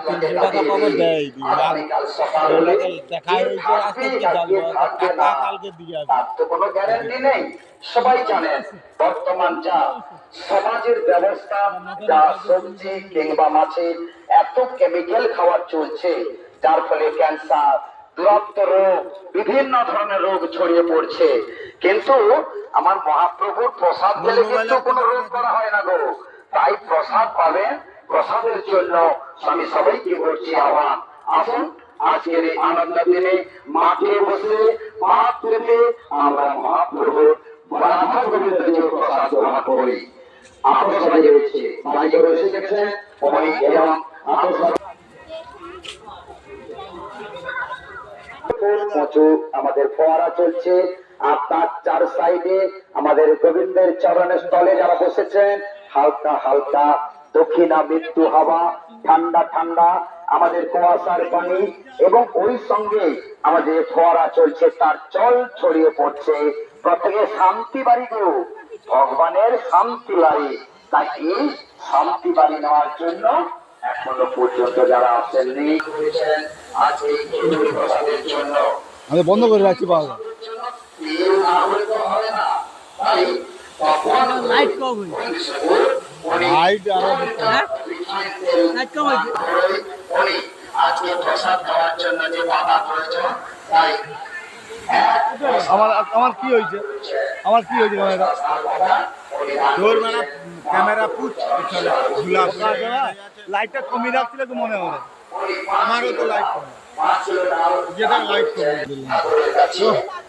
300 টাকা পাবো দেয় দেখায় হয়েছে আজকে জানবো টাকা কালকে দিয়ে তার তো কোনো গ্যারান্টি নেই। সবাই জানেন বর্তমান যা সমাজের ব্যবস্থা, যা সবজি কিংবা মাছে এত কেমিক্যাল খাওয়ার চলছে, যার ফলে ক্যান্সার, দুরাত্ম রোগ, বিভিন্ন ধরনের রোগ ছড়িয়ে পড়ছে। কিন্তু আমার মহাপ্রভুর প্রসাদ পেলে কিন্তু কোনো রোগ করা হয় না গো। তাই প্রসাদ পাবেন, প্রসাদের জন্য আমি সবাইকে করছি আহ্বান, আসুন আজকের এই আনন্দ দিনে মাঠে বসে পাত পেতে আমরা মহাপ্রভুর রাধা গোবিন্দের প্রসাদ গ্রহণ করি। আপনারা সবাই রয়েছে বাইরে বসে গেছেন এবং আমাদের ফোয়ারা চলছে, আর তার চার সাইডে আমাদের গোবিন্দের চরণের স্থলে যারা বসেছেন, হালকা হালকা দক্ষিণা মৃত্যু হাওয়া, ঠান্ডা ঠান্ডা আমাদের কুয়াশার পানি, এবং ওই সঙ্গে আমাদের ফোয়ারা চলছে, তার জল ছড়িয়ে পড়ছে। প্রত্যেকে শান্তি বাড়ি গো, ভগবানের শান্তি বাড়ি। তাই এই শান্তি বাড়ি নেওয়ার জন্য এখনো পর্যন্ত যারা আসেননি আজ এই খিচুড়ি প্রসাদের জন্য আমি বন্ধ করে রাখছি বাবা। লাইট কম লাইট কম আজকে প্রসাদ খাওয়ার জন্য যে বাধা প্রয়োজন, তাই আমার কি হয়েছে, আমার কি হয়েছে তোর মানে ক্যামেরা পুচ লাইটটা কমিয়ে রাখছিল তো মনে হয়, আমারও তো লাইট কম, যেটা লাইট কম